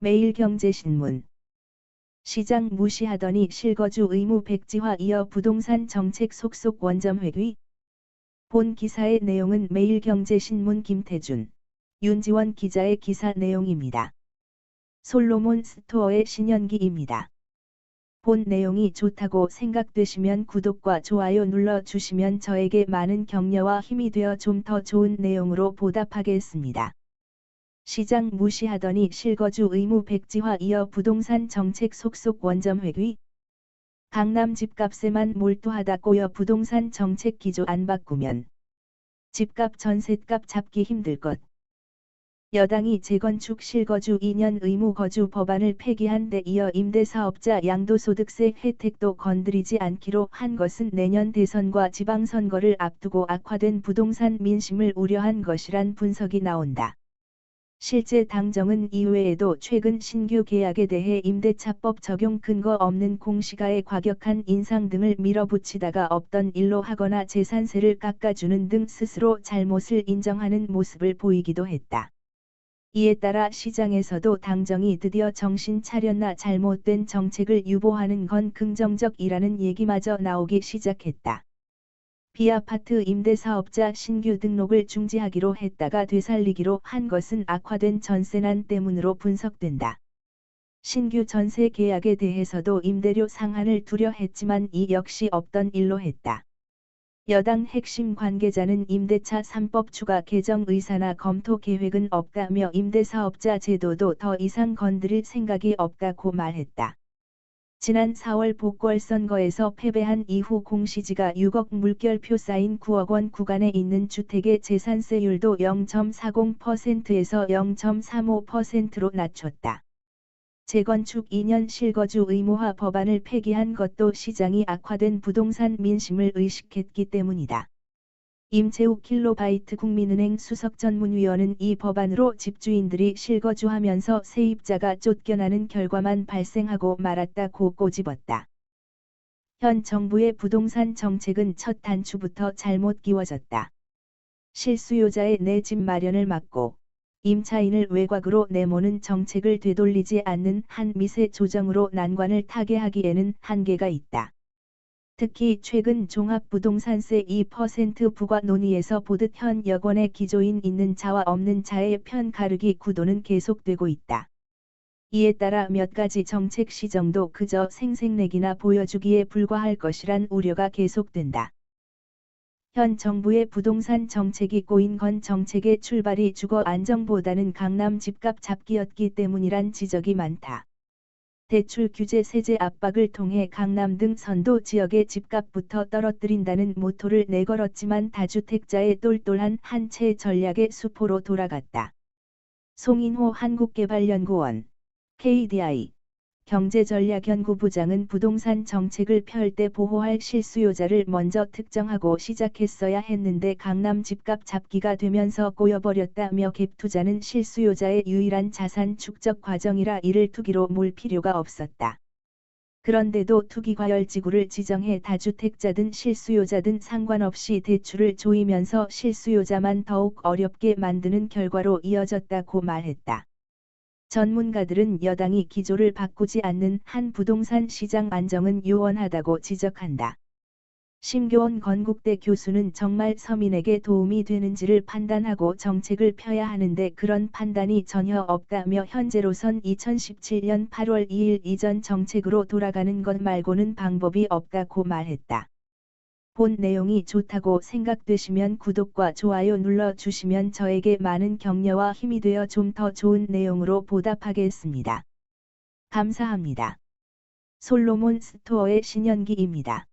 매일경제신문. 시장 무시하더니 실거주 의무 백지화 이어 부동산 정책 속속 원점회귀. 본 기사의 내용은 매일경제신문 김태준, 윤지원 기자의 기사 내용입니다. 솔로몬 스토어의 신현기입니다. 본 내용이 좋다고 생각되시면 구독과 좋아요 눌러주시면 저에게 많은 격려와 힘이 되어 좀 더 좋은 내용으로 보답하겠습니다. 시장 무시하더니 실거주 의무 백지화 이어 부동산 정책 속속 원점회귀. 강남 집값에만 몰두하다 꼬여 부동산 정책 기조 안 바꾸면 집값 전셋값 잡기 힘들 것. 여당이 재건축 실거주 2년 의무 거주 법안을 폐기한 데 이어 임대사업자 양도소득세 혜택도 건드리지 않기로 한 것은 내년 대선과 지방선거를 앞두고 악화된 부동산 민심을 우려한 것이란 분석이 나온다. 실제 당정은 이외에도 최근 신규 계약에 대해 임대차법 적용 근거 없는 공시가의 과격한 인상 등을 밀어붙이다가 없던 일로 하거나 재산세를 깎아주는 등 스스로 잘못을 인정하는 모습을 보이기도 했다. 이에 따라 시장에서도 당정이 드디어 정신 차렸나 잘못된 정책을 유보하는 건 긍정적이라는 얘기마저 나오기 시작했다. 비아파트 임대사업자 신규 등록을 중지하기로 했다가 되살리기로 한 것은 악화된 전세난 때문으로 분석된다. 신규 전세 계약에 대해서도 임대료 상한을 두려했지만 이 역시 없던 일로 했다. 여당 핵심 관계자는 임대차 3법 추가 개정 의사나 검토 계획은 없다며 임대사업자 제도도 더 이상 건드릴 생각이 없다고 말했다. 지난 4월 보궐선거에서 패배한 이후 공시지가 6억 물결표 쌓인 9억 원 구간에 있는 주택의 재산세율도 0.40%에서 0.35%로 낮췄다. 재건축 2년 실거주 의무화 법안을 폐기한 것도 시장이 악화된 부동산 민심을 의식했기 때문이다. 임채욱 킬로바이트 국민은행 수석전문위원은 이 법안으로 집주인들이 실거주하면서 세입자가 쫓겨나는 결과만 발생하고 말았다고 꼬집었다. 현 정부의 부동산 정책은 첫 단추부터 잘못 끼워졌다. 실수요자의 내 집 마련을 막고 임차인을 외곽으로 내모는 정책을 되돌리지 않는 한 미세 조정으로 난관을 타개하기에는 한계가 있다. 특히 최근 종합부동산세 2% 부과 논의에서 보듯 현 여건의 기조인 있는 자와 없는 자의 편 가르기 구도는 계속되고 있다. 이에 따라 몇 가지 정책 시정도 그저 생색내기나 보여주기에 불과할 것이란 우려가 계속된다. 현 정부의 부동산 정책이 꼬인 건 정책의 출발이 주거 안정보다는 강남 집값 잡기였기 때문이란 지적이 많다. 대출 규제 세제 압박을 통해 강남 등 선도 지역의 집값부터 떨어뜨린다는 모토를 내걸었지만 다주택자의 똘똘한 한 채 전략의 수포로 돌아갔다. 송인호 한국개발연구원 KDI 경제전략연구부장은 부동산 정책을 펼 때 보호할 실수요자를 먼저 특정하고 시작했어야 했는데 강남 집값 잡기가 되면서 꼬여버렸다며 갭투자는 실수요자의 유일한 자산 축적 과정이라 이를 투기로 몰 필요가 없었다. 그런데도 투기과열지구를 지정해 다주택자든 실수요자든 상관없이 대출을 조이면서 실수요자만 더욱 어렵게 만드는 결과로 이어졌다고 말했다. 전문가들은 여당이 기조를 바꾸지 않는 한 부동산 시장 안정은 요원하다고 지적한다. 심교원 건국대 교수는 정말 서민에게 도움이 되는지를 판단하고 정책을 펴야 하는데 그런 판단이 전혀 없다며 현재로선 2017년 8월 2일 이전 정책으로 돌아가는 것 말고는 방법이 없다고 말했다. 본 내용이 좋다고 생각되시면 구독과 좋아요 눌러주시면 저에게 많은 격려와 힘이 되어 좀 더 좋은 내용으로 보답하겠습니다. 감사합니다. 솔로몬 스토어의 신현기입니다.